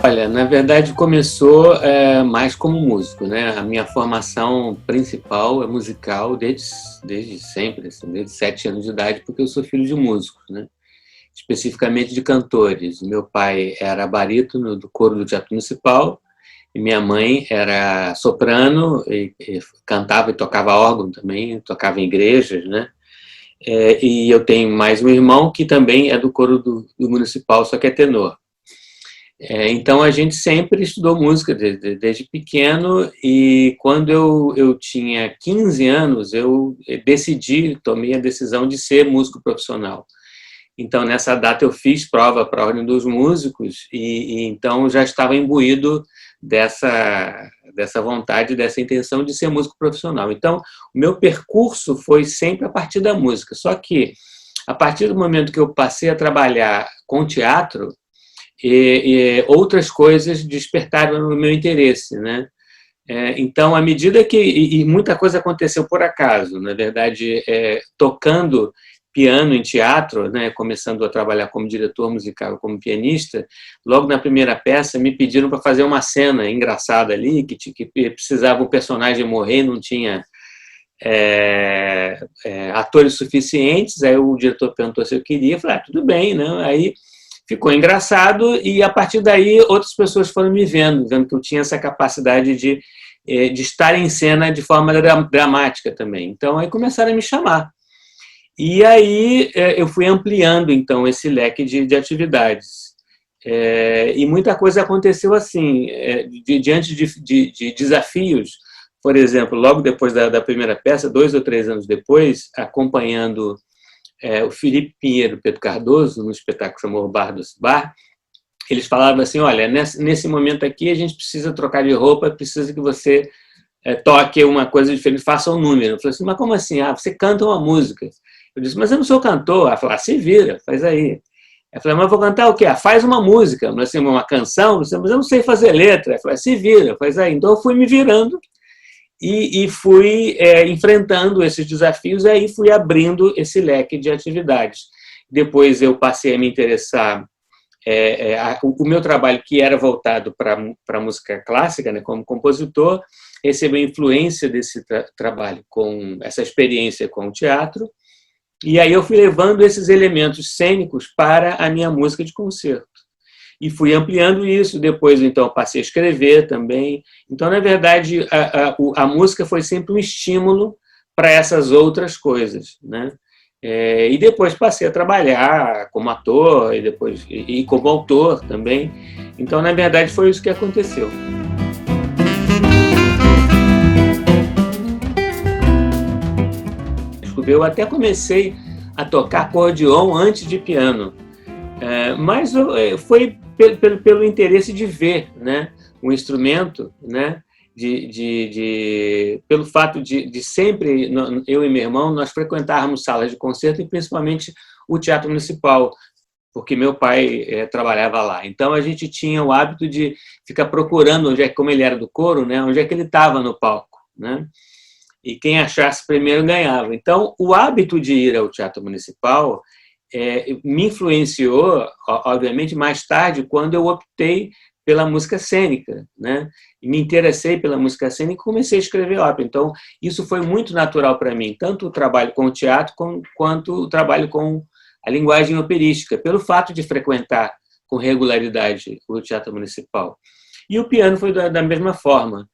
Olha, na verdade começou mais como músico, né? A minha formação principal é musical desde sempre, assim, desde 7 anos de idade, porque eu sou filho de músicos, né? Especificamente de cantores. Meu pai era barítono do coro do Teatro Municipal e minha mãe era soprano e cantava e tocava órgão também, tocava em igrejas, né? E eu tenho mais um irmão que também é do coro do Municipal, só que é tenor. Então a gente sempre estudou música desde pequeno e quando eu tinha 15 anos eu tomei a decisão de ser músico profissional. Então nessa data eu fiz prova para a Ordem dos Músicos e então já estava imbuído dessa vontade, dessa intenção de ser músico profissional. Então o meu percurso foi sempre a partir da música, só que a partir do momento que eu passei a trabalhar com teatro, outras coisas despertaram o meu interesse, né? Então, à medida que... E muita coisa aconteceu por acaso, na verdade, tocando piano em teatro, né, começando a trabalhar como diretor musical, como pianista, logo na primeira peça me pediram para fazer uma cena engraçada ali, que precisava um personagem morrer e não tinha atores suficientes, aí o diretor perguntou se eu queria, eu falei, tudo bem, né? Aí ficou engraçado e, a partir daí, outras pessoas foram me vendo que eu tinha essa capacidade de estar em cena de forma dramática também. Então, aí começaram a me chamar. E aí eu fui ampliando, então, esse leque de atividades. E muita coisa aconteceu assim, diante de desafios. Por exemplo, logo depois da primeira peça, 2 ou 3 anos depois, acompanhando o Felipe Pinheiro e o Pedro Cardoso, no espetáculo chamado Bar do Bar, eles falavam assim, olha, nesse momento aqui a gente precisa trocar de roupa, precisa que você toque uma coisa diferente, faça um número. Eu falei assim, mas como assim? Você canta uma música. Eu disse, mas eu não sou cantor. Ela falou, se vira, faz aí. Eu falei, mas vou cantar o quê? Faz uma música, assim, uma canção, mas eu não sei fazer letra. Eu falei, se vira, faz aí. Então eu fui me virando e fui enfrentando esses desafios e aí fui abrindo esse leque de atividades. Depois eu passei a me interessar, o meu trabalho que era voltado para a música clássica, né, como compositor, recebeu influência desse trabalho, com essa experiência com o teatro, e aí eu fui levando esses elementos cênicos para a minha música de concerto. E fui ampliando isso, depois então passei a escrever também. Então, na verdade, a música foi sempre um estímulo para essas outras coisas, né? E depois passei a trabalhar como ator e como autor também. Então, na verdade, foi isso que aconteceu. Eu até comecei a tocar acordeon antes de piano, mas foi pelo interesse de ver, né, um instrumento, né, pelo fato de sempre, eu e meu irmão, nós frequentávamos salas de concerto e principalmente o Teatro Municipal, porque meu pai trabalhava lá. Então a gente tinha o hábito de ficar procurando, como ele era do coro, né, onde é que ele estava no palco, né? E quem achasse primeiro ganhava. Então o hábito de ir ao Teatro Municipal me influenciou, obviamente, mais tarde, quando eu optei pela música cênica, né? E me interessei pela música cênica e comecei a escrever ópera. Então, isso foi muito natural para mim, tanto o trabalho com o teatro quanto o trabalho com a linguagem operística, pelo fato de frequentar com regularidade o Teatro Municipal. E o piano foi da mesma forma.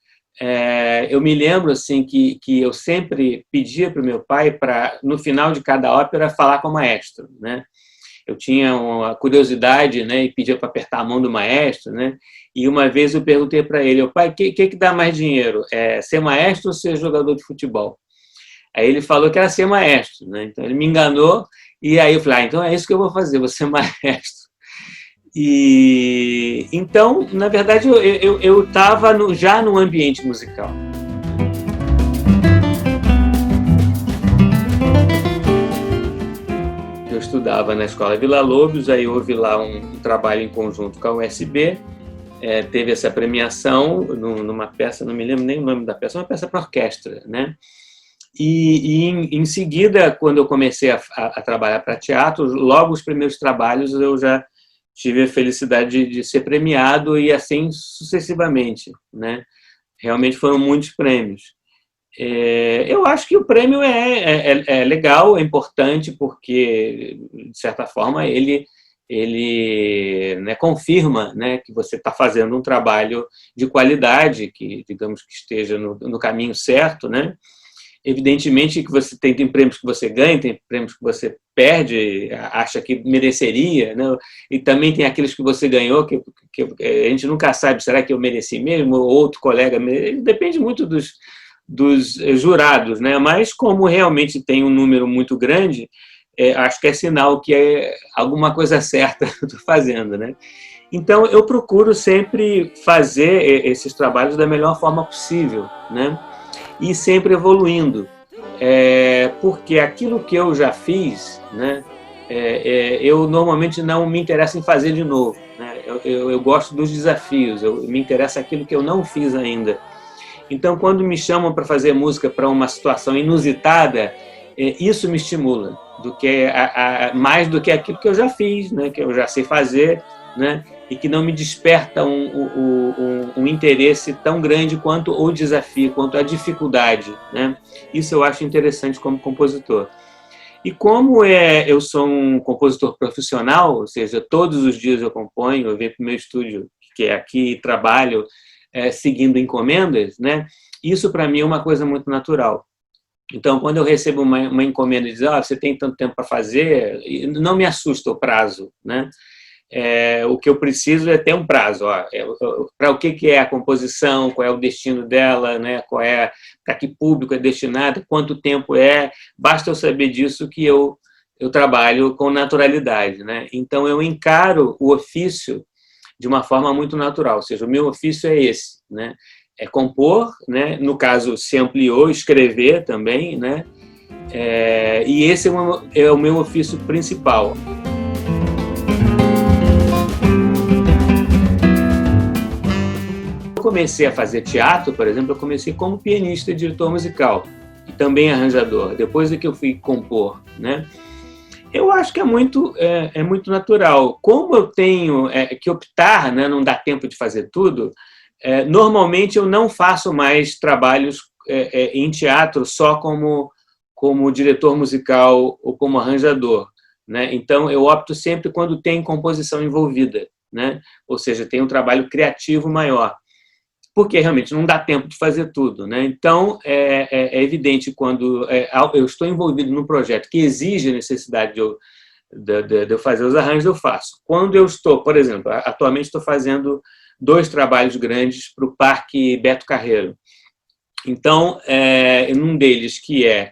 Eu me lembro assim, que eu sempre pedia para o meu pai para, no final de cada ópera, falar com o maestro, né? Eu tinha uma curiosidade, né, e pedia para apertar a mão do maestro, né? E uma vez eu perguntei para ele, pai, o que dá mais dinheiro? Ser maestro ou ser jogador de futebol? Aí ele falou que era ser maestro, né? Então ele me enganou e aí eu falei, então é isso que eu vou fazer, vou ser maestro. E então, na verdade, eu estava já no ambiente musical. Eu estudava na Escola Vila Lobos, aí houve lá um trabalho em conjunto com a USB, teve essa premiação numa peça, não me lembro nem o nome da peça, uma peça para orquestra, né? E em seguida, quando eu comecei a trabalhar para teatro, logo os primeiros trabalhos eu já tive a felicidade de ser premiado e assim sucessivamente, né? Realmente foram muitos prêmios. Eu acho que o prêmio é legal, é importante, porque, de certa forma, ele né, confirma, né, que você está fazendo um trabalho de qualidade, que, digamos, que esteja no caminho certo, né? Evidentemente que você tem prêmios que você ganha, tem prêmios que você perde, acha que mereceria, né? E também tem aqueles que você ganhou que a gente nunca sabe, será que eu mereci mesmo? Ou outro colega, depende muito dos jurados, né? Mas como realmente tem um número muito grande, acho que é sinal que é alguma coisa certa que eu estou fazendo, né? Então eu procuro sempre fazer esses trabalhos da melhor forma possível, né? E sempre evoluindo, porque aquilo que eu já fiz, né? Eu normalmente não me interesso em fazer de novo, né? Eu gosto dos desafios, me interessa aquilo que eu não fiz ainda. Então, quando me chamam para fazer música para uma situação inusitada, isso me estimula, mais do que aquilo que eu já fiz, né, que eu já sei fazer, né, e que não me desperta um interesse tão grande quanto o desafio, quanto a dificuldade, né? Isso eu acho interessante como compositor. E como eu sou um compositor profissional, ou seja, todos os dias eu componho, eu venho para o meu estúdio, que é aqui, e trabalho seguindo encomendas, né? Isso para mim é uma coisa muito natural. Então, quando eu recebo uma encomenda e diz, você tem tanto tempo para fazer, não me assusta o prazo, né? O que eu preciso é ter um prazo. Para o que é a composição, qual é o destino dela, né? Para que público é destinado, quanto tempo basta eu saber disso que eu trabalho com naturalidade, né? Então, eu encaro o ofício de uma forma muito natural, ou seja, o meu ofício é esse, né? É compor, né? No caso, se ampliou, escrever também, né? E esse é o meu ofício principal. Eu comecei a fazer teatro, por exemplo, eu comecei como pianista e diretor musical, e também arranjador, depois é que eu fui compor, né? Eu acho que é muito natural. Como eu tenho que optar, né, não dá tempo de fazer tudo, normalmente eu não faço mais trabalhos em teatro só como diretor musical ou como arranjador, né? Então, eu opto sempre quando tem composição envolvida, né? Ou seja, tem um trabalho criativo maior, porque realmente não dá tempo de fazer tudo, né? Então, é evidente quando eu estou envolvido num projeto que exige a necessidade de eu fazer os arranjos, eu faço. Quando eu estou, por exemplo, atualmente estou fazendo 2 trabalhos grandes para o Parque Beto Carreiro. Então, num deles que é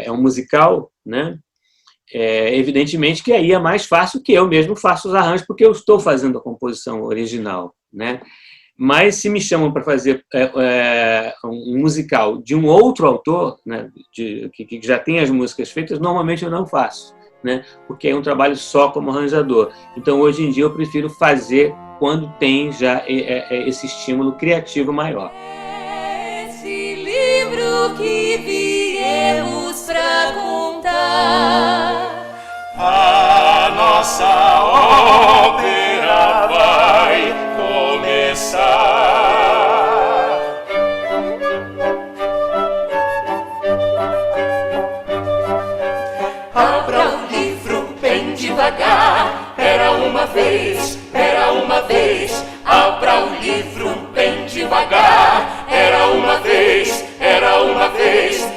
um musical, né? Evidentemente que aí é mais fácil que eu mesmo faça os arranjos, porque eu estou fazendo a composição original, né? Mas se me chamam para fazer um musical de um outro autor, né, que já tem as músicas feitas, normalmente eu não faço, né, porque é um trabalho só como arranjador. Então, hoje em dia, eu prefiro fazer quando tem já esse estímulo criativo maior. Esse livro que viemos para contar, a nossa ópera vai começar. Abra o livro bem devagar. Era uma vez, abra o livro bem devagar. Era uma vez, era uma vez.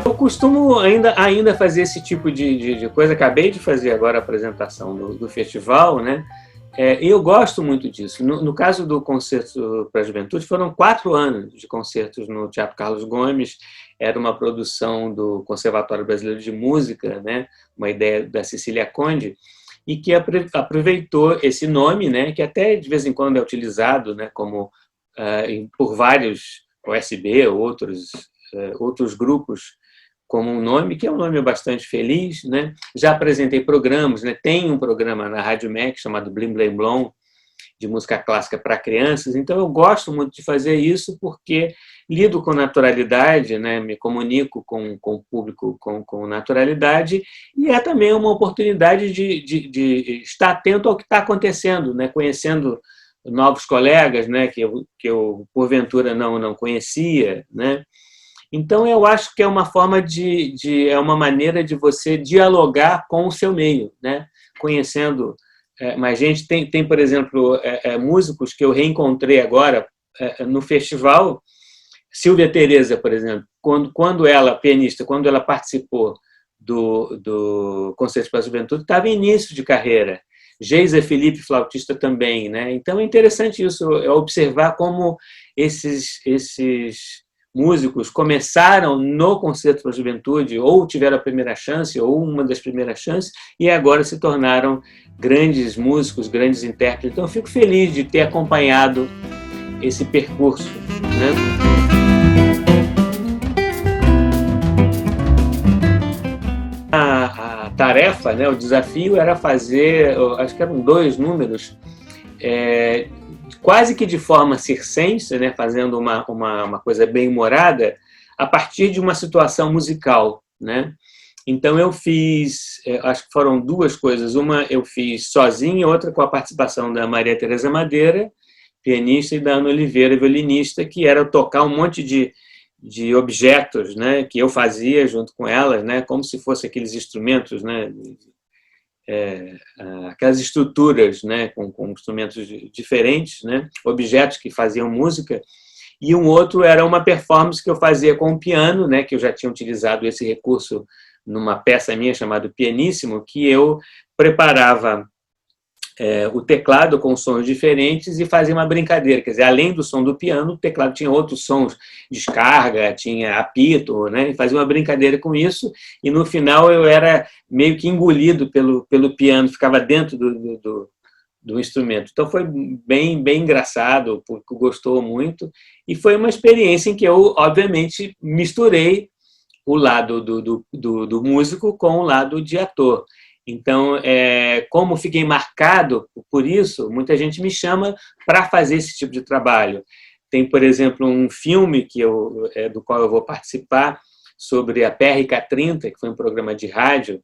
Eu costumo ainda fazer esse tipo de coisa. Acabei de fazer agora a apresentação do festival, né? Eu gosto muito disso. No caso do Concerto para a Juventude, foram 4 anos de concertos no Teatro Carlos Gomes. Era uma produção do Conservatório Brasileiro de Música, né? Uma ideia da Cecília Conde, e que aproveitou esse nome, né? Que até de vez em quando é utilizado, né? Como por vários OSB, outros grupos, como um nome, que é um nome bastante feliz, né? Já apresentei programas, né? Tem um programa na Rádio MEC chamado Blim Blim Blom, de música clássica para crianças, então eu gosto muito de fazer isso porque lido com naturalidade, né? Me comunico com o público com naturalidade, e é também uma oportunidade de estar atento ao que está acontecendo, né? Conhecendo novos colegas, né? que eu porventura não conhecia, né? Então, eu acho que é uma forma é uma maneira de você dialogar com o seu meio, né? Conhecendo mais gente. Tem, por exemplo, músicos que eu reencontrei agora no festival. Silvia Tereza, por exemplo, quando ela, pianista, quando ela participou do Concerto para a Juventude, estava em início de carreira. Geisa Felipe, flautista também, né? Então, é interessante isso, observar como esses músicos começaram no Concerto para a Juventude, ou tiveram a primeira chance, ou uma das primeiras chances, e agora se tornaram grandes músicos, grandes intérpretes. Então, eu fico feliz de ter acompanhado esse percurso, né? A tarefa, né, o desafio era fazer, acho que eram 2 números, quase que de forma circense, né, fazendo uma coisa bem humorada, a partir de uma situação musical, né? Então eu fiz, acho que foram 2 coisas, uma eu fiz sozinha, outra com a participação da Maria Tereza Madeira, pianista, e da Ana Oliveira, violinista, que era tocar um monte de objetos, né, que eu fazia junto com elas, né, como se fossem aqueles instrumentos, né, aquelas estruturas, né, com instrumentos diferentes, né, objetos que faziam música, e um outro era uma performance que eu fazia com o piano, né, que eu já tinha utilizado esse recurso numa peça minha chamada Pianíssimo, que eu preparava o teclado com sons diferentes e fazia uma brincadeira, quer dizer, além do som do piano, o teclado tinha outros sons, descarga, tinha apito, né? E fazia uma brincadeira com isso, e no final eu era meio que engolido pelo piano, ficava dentro do instrumento. Então foi bem engraçado, o público gostou muito, e foi uma experiência em que eu, obviamente, misturei o lado do músico com o lado de ator. Então, como fiquei marcado por isso, muita gente me chama para fazer esse tipo de trabalho. Tem, por exemplo, um filme do qual eu vou participar, sobre a PRK-30, que foi um programa de rádio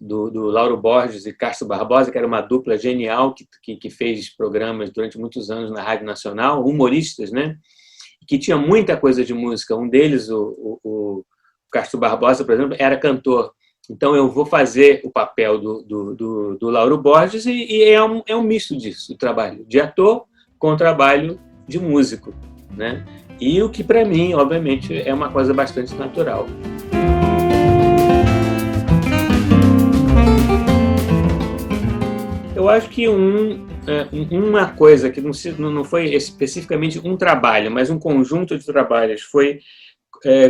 do Lauro Borges e Castro Barbosa, que era uma dupla genial que fez programas durante muitos anos na Rádio Nacional, humoristas, né? Que tinha muita coisa de música. Um deles, o Castro Barbosa, por exemplo, era cantor. Então, eu vou fazer o papel do Lauro Borges, e é um misto disso, o trabalho de ator com o trabalho de músico, né? E o que, para mim, obviamente, é uma coisa bastante natural. Eu acho que uma coisa que não foi especificamente um trabalho, mas um conjunto de trabalhos foi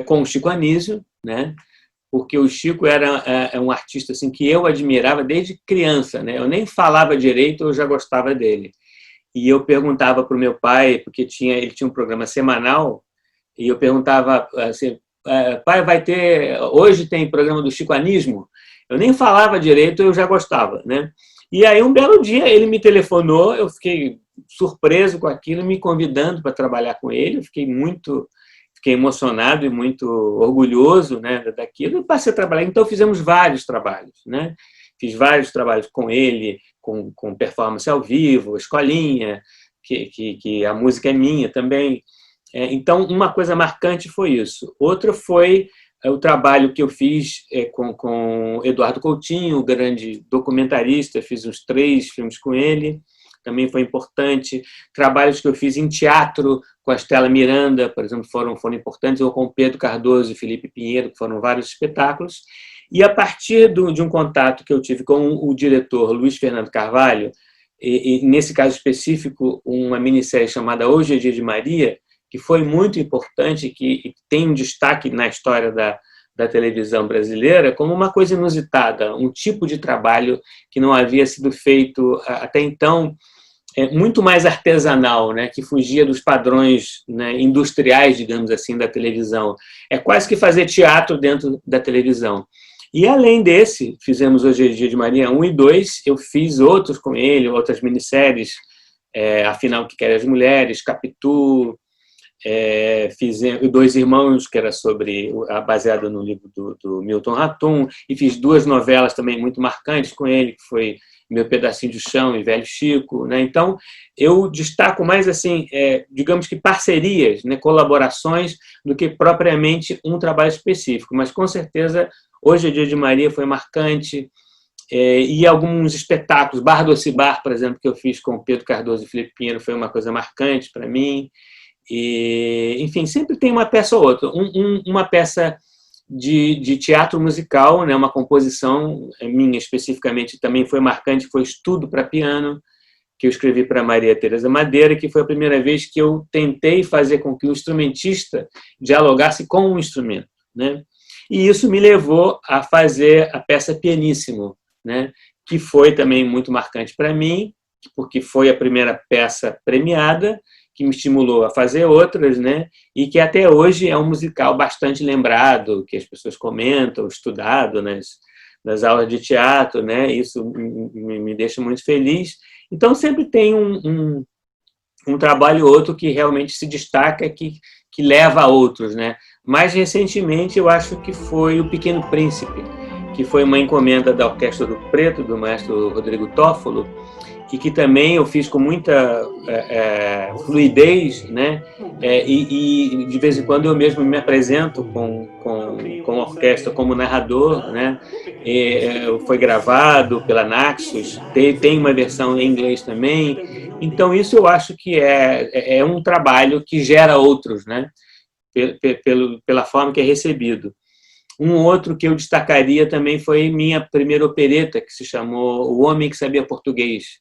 com o Chico Anísio, né? Porque o Chico era um artista assim, que eu admirava desde criança, né? Eu nem falava direito, eu já gostava dele. E eu perguntava para o meu pai, porque ele tinha um programa semanal, e eu perguntava assim, pai, hoje tem programa do Chico Anísio? Eu nem falava direito, eu já gostava, né? E aí, um belo dia, ele me telefonou, eu fiquei surpreso com aquilo, me convidando para trabalhar com ele, eu fiquei emocionado e muito orgulhoso, né, daquilo, e passei a trabalhar. Então, fizemos vários trabalhos, né? Fiz vários trabalhos com ele, com performance ao vivo, escolinha, que a música é minha também. Então, uma coisa marcante foi isso. Outra foi o trabalho que eu fiz com Eduardo Coutinho, o grande documentarista, fiz uns 3 filmes com ele, também foi importante. Trabalhos que eu fiz em teatro com a Estela Miranda, por exemplo, foram importantes, ou com Pedro Cardoso e Felipe Pinheiro, que foram vários espetáculos. E a partir de um contato que eu tive com o diretor Luiz Fernando Carvalho, e nesse caso específico, uma minissérie chamada Hoje é Dia de Maria, que foi muito importante, que tem um destaque na história da televisão brasileira como uma coisa inusitada, um tipo de trabalho que não havia sido feito até então, muito mais artesanal, né, que fugia dos padrões, né, industriais, digamos assim, da televisão. É quase que fazer teatro dentro da televisão. E além desse, fizemos Hoje é Dia de Maria 1 e 2, eu fiz outros com ele, outras minisséries, Afinal, o que querem as mulheres, Capitu, fiz Dois Irmãos, que era baseado no livro do Milton Ratum, e fiz 2 novelas também muito marcantes com ele, que foi Meu Pedacinho de Chão e Velho Chico, né? Então, eu destaco mais, assim, digamos que parcerias, né, colaborações, do que propriamente um trabalho específico, mas com certeza Hoje é Dia de Maria foi marcante, e alguns espetáculos, Bar Doce Bar, por exemplo, que eu fiz com Pedro Cardoso e Felipe Pinheiro, foi uma coisa marcante para mim. E, enfim, sempre tem uma peça ou outra. Uma peça de teatro musical, né, uma composição minha especificamente também foi marcante, foi Estudo para Piano, que eu escrevi para Maria Teresa Madeira, que foi a primeira vez que eu tentei fazer com que o instrumentista dialogasse com o instrumento, né? E isso me levou a fazer a peça Pianissimo, né, que foi também muito marcante para mim, porque foi a primeira peça premiada, que me estimulou a fazer outras, né? E que até hoje é um musical bastante lembrado, que as pessoas comentam, estudado nas aulas de teatro, né? Isso me deixa muito feliz. Então, sempre tem um trabalho ou outro que realmente se destaca, que leva a outros, né? Mais recentemente, eu acho que foi O Pequeno Príncipe, que foi uma encomenda da Orquestra do Preto, do maestro Rodrigo Toffolo, e que também eu fiz com muita fluidez, né? E de vez em quando eu mesmo me apresento com a orquestra como narrador, né? Foi gravado pela Naxos, tem uma versão em inglês também. Então isso eu acho que é um trabalho que gera outros, né? Pela forma que é recebido. Um outro que eu destacaria também foi minha primeira opereta, que se chamou O Homem que Sabia Português,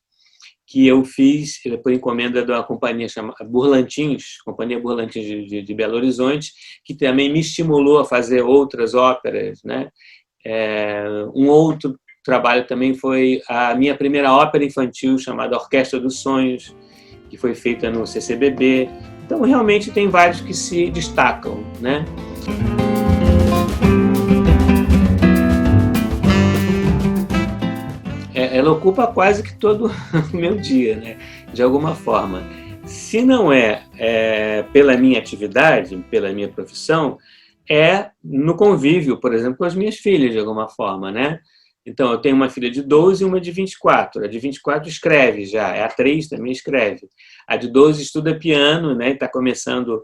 que eu fiz por encomenda da companhia chamada Burlantins, Companhia Burlantins de Belo Horizonte, que também me estimulou a fazer outras óperas, né? Um outro trabalho também foi a minha primeira ópera infantil, chamada Orquestra dos Sonhos, que foi feita no CCBB. Então, realmente, tem vários que se destacam, né? Ela ocupa quase que todo o meu dia, né? De alguma forma. Se não pela minha atividade, pela minha profissão, no convívio, por exemplo, com as minhas filhas, de alguma forma, né? Então, eu tenho uma filha de 12 e uma de 24. A de 24 escreve já, a atriz também escreve. A de 12 estuda piano, né? Está começando...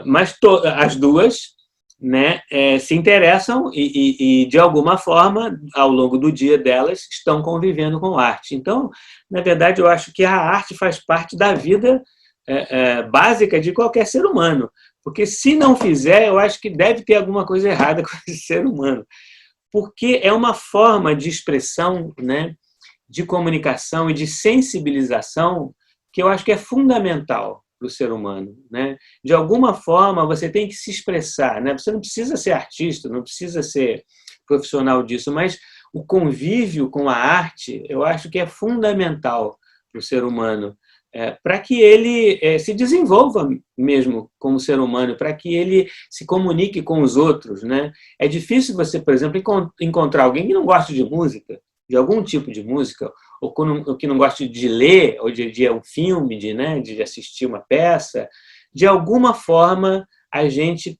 Mas as duas, né, se interessam e, de alguma forma, ao longo do dia delas, estão convivendo com arte. Então, na verdade, eu acho que a arte faz parte da vida básica de qualquer ser humano. Porque, se não fizer, eu acho que deve ter alguma coisa errada com esse ser humano. Porque é uma forma de expressão, né, de comunicação e de sensibilização que eu acho que é fundamental para o ser humano, né? De alguma forma, você tem que se expressar, né? Você não precisa ser artista, não precisa ser profissional disso, mas o convívio com a arte, eu acho que é fundamental para o ser humano, para que ele se desenvolva mesmo como ser humano, para que ele se comunique com os outros, né? É difícil você, por exemplo, encontrar alguém que não gosta de música, de algum tipo de música, ou que não gosta de ler, ou de um filme, de assistir uma peça. De alguma forma, a gente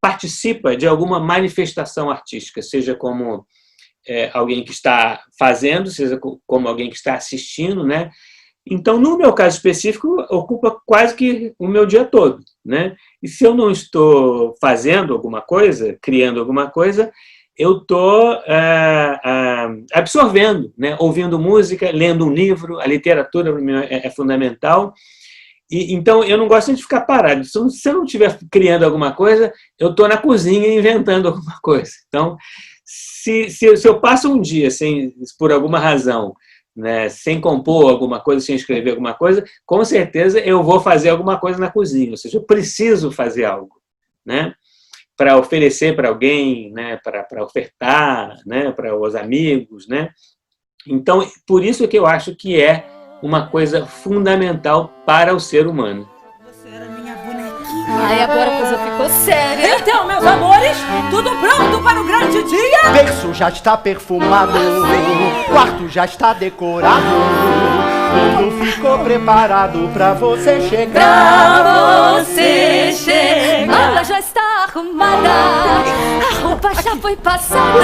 participa de alguma manifestação artística, seja como alguém que está fazendo, seja como alguém que está assistindo, né? Então, no meu caso específico, ocupa quase que o meu dia todo, né? E se eu não estou fazendo alguma coisa, criando alguma coisa, eu estou absorvendo, né? Ouvindo música, lendo um livro, a literatura para mim é fundamental. Então, eu não gosto de ficar parado. Se eu não estiver criando alguma coisa, eu estou na cozinha inventando alguma coisa. Então, se eu passo um dia, por alguma razão, né, sem compor alguma coisa, sem escrever alguma coisa, com certeza eu vou fazer alguma coisa na cozinha, ou seja, eu preciso fazer algo, né, para oferecer para alguém, né, para ofertar, né, para os amigos, né. Então, por isso que eu acho que é uma coisa fundamental para o ser humano. Você era minha bonequinha. Ai, agora a coisa ficou séria. Então, meus amores, tudo pronto para o grande dia? Berço já está perfumado, quarto já está decorado, tudo ficou preparado pra você chegar. Pra você chegar. Mala já está arrumada, a roupa já foi passada,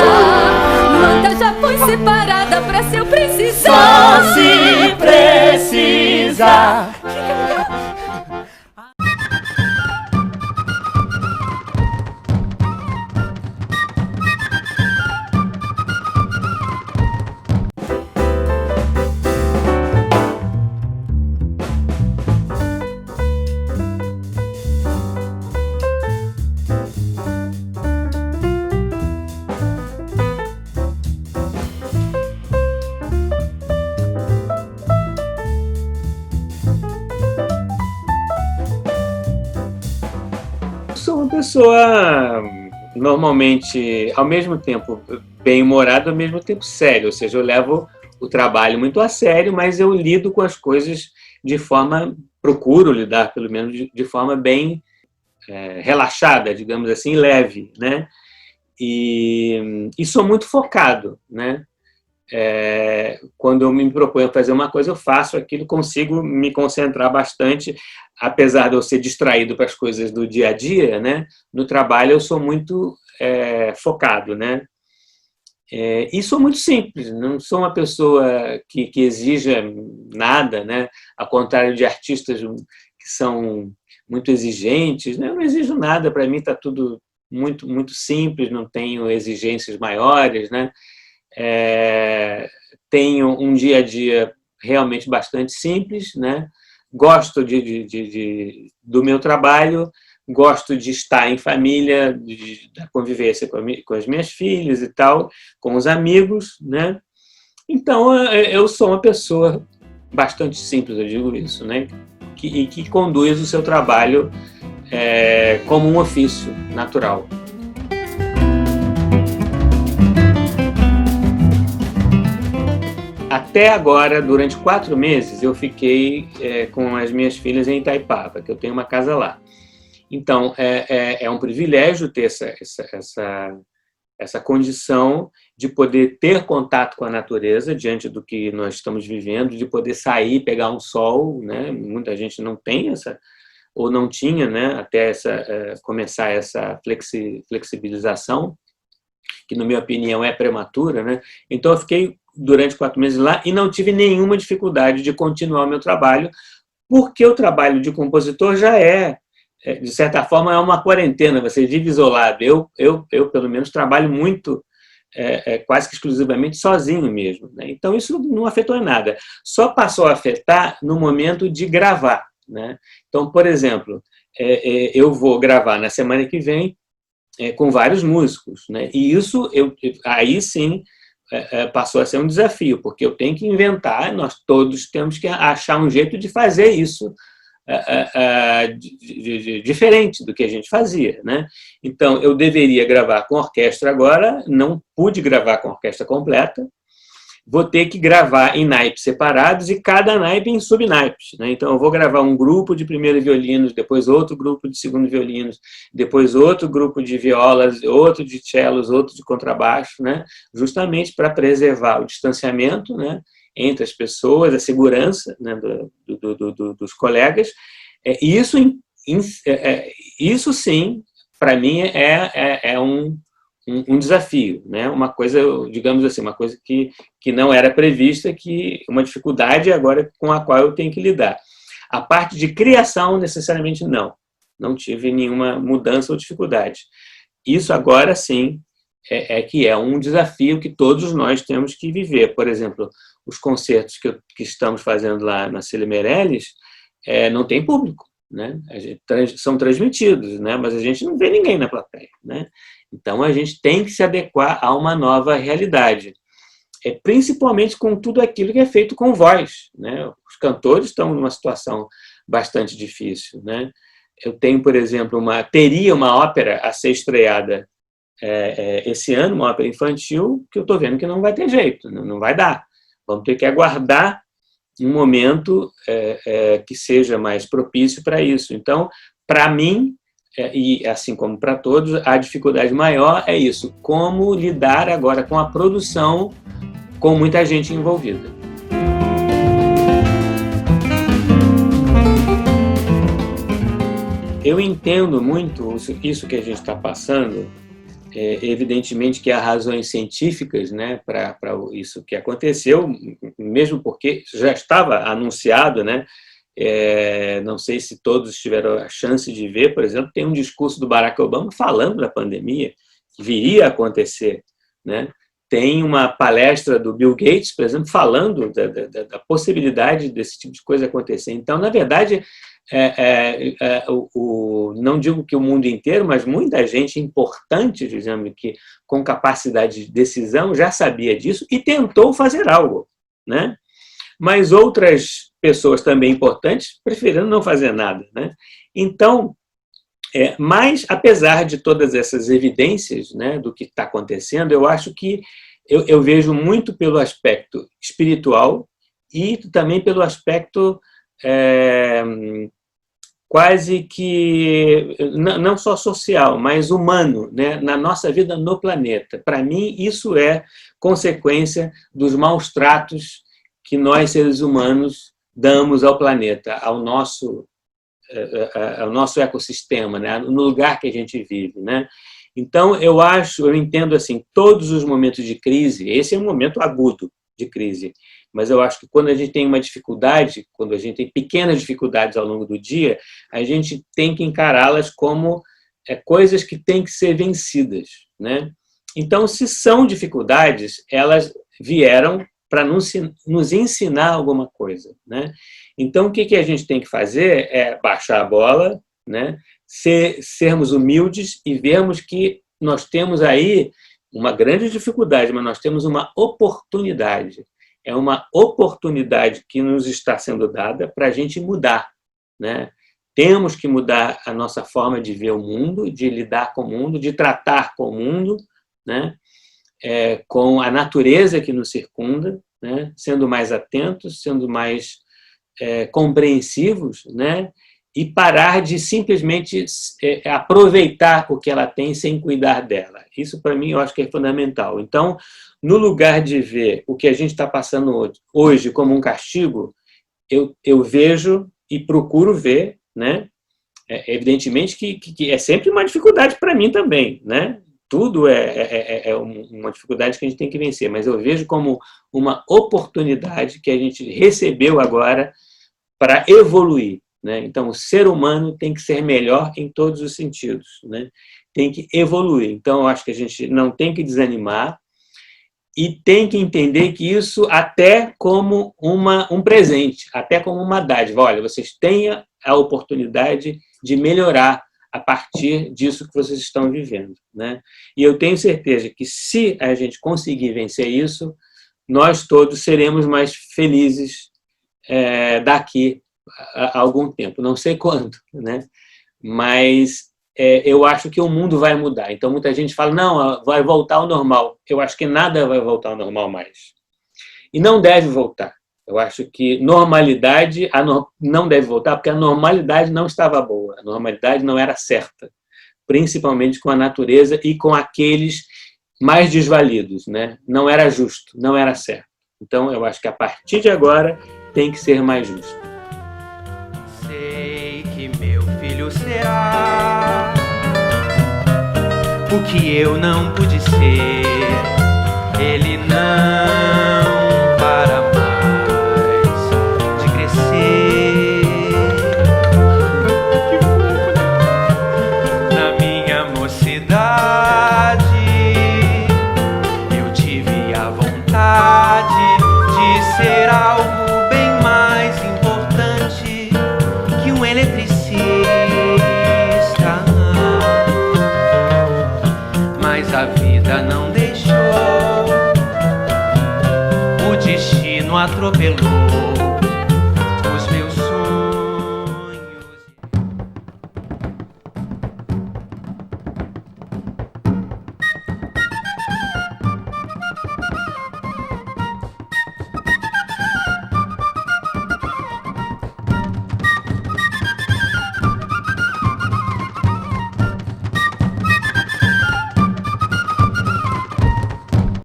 manta já foi separada pra se eu precisar. Só se precisar. Sou uma pessoa normalmente, ao mesmo tempo bem-humorada, ao mesmo tempo séria, ou seja, eu levo o trabalho muito a sério, mas eu lido com as coisas de forma, procuro lidar pelo menos de forma bem relaxada, digamos assim, leve, né? E sou muito focado, né? Quando eu me proponho a fazer uma coisa, eu faço aquilo, consigo me concentrar bastante, apesar de eu ser distraído para as coisas do dia a dia, né? No trabalho eu sou muito focado, né? E sou muito simples, não sou uma pessoa que exija nada, né? Ao contrário de artistas que são muito exigentes, né? Eu não exijo nada, para mim está tudo muito, muito simples, não tenho exigências maiores, né? Tenho um dia a dia realmente bastante simples, né? Gosto do meu trabalho, gosto de estar em família, da convivência com as minhas filhas e tal, com os amigos, né? Então, eu sou uma pessoa bastante simples, eu digo isso, né? Que conduz o seu trabalho como um ofício natural. Até agora, durante 4 meses, eu fiquei com as minhas filhas em Itaipava, que eu tenho uma casa lá. Então, é um privilégio ter essa condição de poder ter contato com a natureza diante do que nós estamos vivendo, de poder sair, pegar um sol, né? Muita gente não tem essa, ou não tinha, né? Até começar essa flexibilização, que, na minha opinião, é prematura, né? Então, eu fiquei durante 4 meses lá e não tive nenhuma dificuldade de continuar o meu trabalho, porque o trabalho de compositor já de certa forma, é uma quarentena, você vive isolado. Eu pelo menos, trabalho muito, quase que exclusivamente sozinho mesmo, né? Então, isso não afetou em nada. Só passou a afetar no momento de gravar, né? Então, por exemplo, eu vou gravar na semana que vem com vários músicos, né? E isso, aí sim, passou a ser um desafio, porque eu tenho que inventar, nós todos temos que achar um jeito de fazer isso diferente do que a gente fazia, né? Então, eu deveria gravar com orquestra agora, não pude gravar com orquestra completa, vou ter que gravar em naipes separados e cada naipe em subnaipes, né? Então, eu vou gravar um grupo de primeiro violinos, depois outro grupo de segundo violinos, depois outro grupo de violas, outro de cellos, outro de contrabaixo, né? Justamente para preservar o distanciamento, né, entre as pessoas, a segurança, né, dos colegas. Isso sim, para mim, é um desafio, né? Uma coisa, digamos assim, uma coisa que não era prevista, uma dificuldade agora com a qual eu tenho que lidar. A parte de criação, necessariamente, não tive nenhuma mudança ou dificuldade. Isso agora sim que é um desafio que todos nós temos que viver. Por exemplo, os concertos que estamos fazendo lá na Cília Meirelles não tem público, né? São transmitidos, né? Mas a gente não vê ninguém na plateia, né? Então, a gente tem que se adequar a uma nova realidade. principalmente com tudo aquilo que é feito com voz, né? Os cantores estão numa situação bastante difícil, né? Eu tenho, por exemplo, teria uma ópera a ser estreada esse ano, uma ópera infantil, que eu estou vendo que não vai ter jeito, não vai dar. Vamos ter que aguardar um momento que seja mais propício para isso. Então, para mim, e assim como para todos, a dificuldade maior é isso, como lidar agora com a produção com muita gente envolvida. Eu entendo muito isso que a gente está passando, evidentemente que há razões científicas, né, para isso que aconteceu, mesmo porque já estava anunciado, né? Não sei se todos tiveram a chance de ver, por exemplo, tem um discurso do Barack Obama falando da pandemia, que viria a acontecer, né? Tem uma palestra do Bill Gates, por exemplo, falando da possibilidade desse tipo de coisa acontecer. Então, na verdade, não digo que o mundo inteiro, mas muita gente importante, dizendo que com capacidade de decisão já sabia disso e tentou fazer algo, né? Mas outras pessoas também importantes preferiram não fazer nada, né? Então, mas apesar de todas essas evidências, né, do que está acontecendo, eu acho que eu vejo muito pelo aspecto espiritual e também pelo aspecto quase que, não só social, mas humano, né, na nossa vida no planeta. Para mim, isso é consequência dos maus tratos que nós, seres humanos, damos ao planeta, ao nosso ecossistema, né, no lugar que a gente vive, né? Então, eu entendo assim, todos os momentos de crise, esse é um momento agudo de crise, mas eu acho que quando a gente tem uma dificuldade, quando a gente tem pequenas dificuldades ao longo do dia, a gente tem que encará-las como coisas que têm que ser vencidas, né? Então, se são dificuldades, elas vieram para nos ensinar alguma coisa, né? Então, o que a gente tem que fazer é baixar a bola, né? Sermos humildes e vermos que nós temos aí uma grande dificuldade, mas nós temos uma oportunidade. É uma oportunidade que nos está sendo dada para a gente mudar, né? Temos que mudar a nossa forma de ver o mundo, de lidar com o mundo, de tratar com o mundo, né? Com a natureza que nos circunda, né? Sendo mais atentos, sendo mais compreensivos, né? E parar de simplesmente aproveitar o que ela tem sem cuidar dela. Isso, para mim, eu acho que é fundamental. Então, no lugar de ver o que a gente está passando hoje como um castigo, eu vejo e procuro ver, né? Evidentemente que é sempre uma dificuldade para mim também, né? Tudo é uma dificuldade que a gente tem que vencer, mas eu vejo como uma oportunidade que a gente recebeu agora para evoluir, né? Então, o ser humano tem que ser melhor em todos os sentidos, né? Tem que evoluir. Então, eu acho que a gente não tem que desanimar e tem que entender que isso até como um presente, até como uma dádiva. Olha, vocês têm a oportunidade de melhorar a partir disso que vocês estão vivendo, né? E eu tenho certeza que se a gente conseguir vencer isso, nós todos seremos mais felizes daqui a algum tempo, não sei quando, né? Mas eu acho que o mundo vai mudar. Então, muita gente fala, não, vai voltar ao normal. Eu acho que nada vai voltar ao normal mais. E não deve voltar. Eu acho que normalidade não deve voltar, porque a normalidade não estava boa. A normalidade não era certa, principalmente com a natureza e com aqueles mais desvalidos, né? Não era justo, não era certo. Então, eu acho que a partir de agora tem que ser mais justo. Sei que meu filho será o que eu não pude ser. Ele não para mais de crescer. Na minha mocidade eu tive a vontade de ser algo bem mais importante que um eletricista. Mas a vida não deixou atropelou.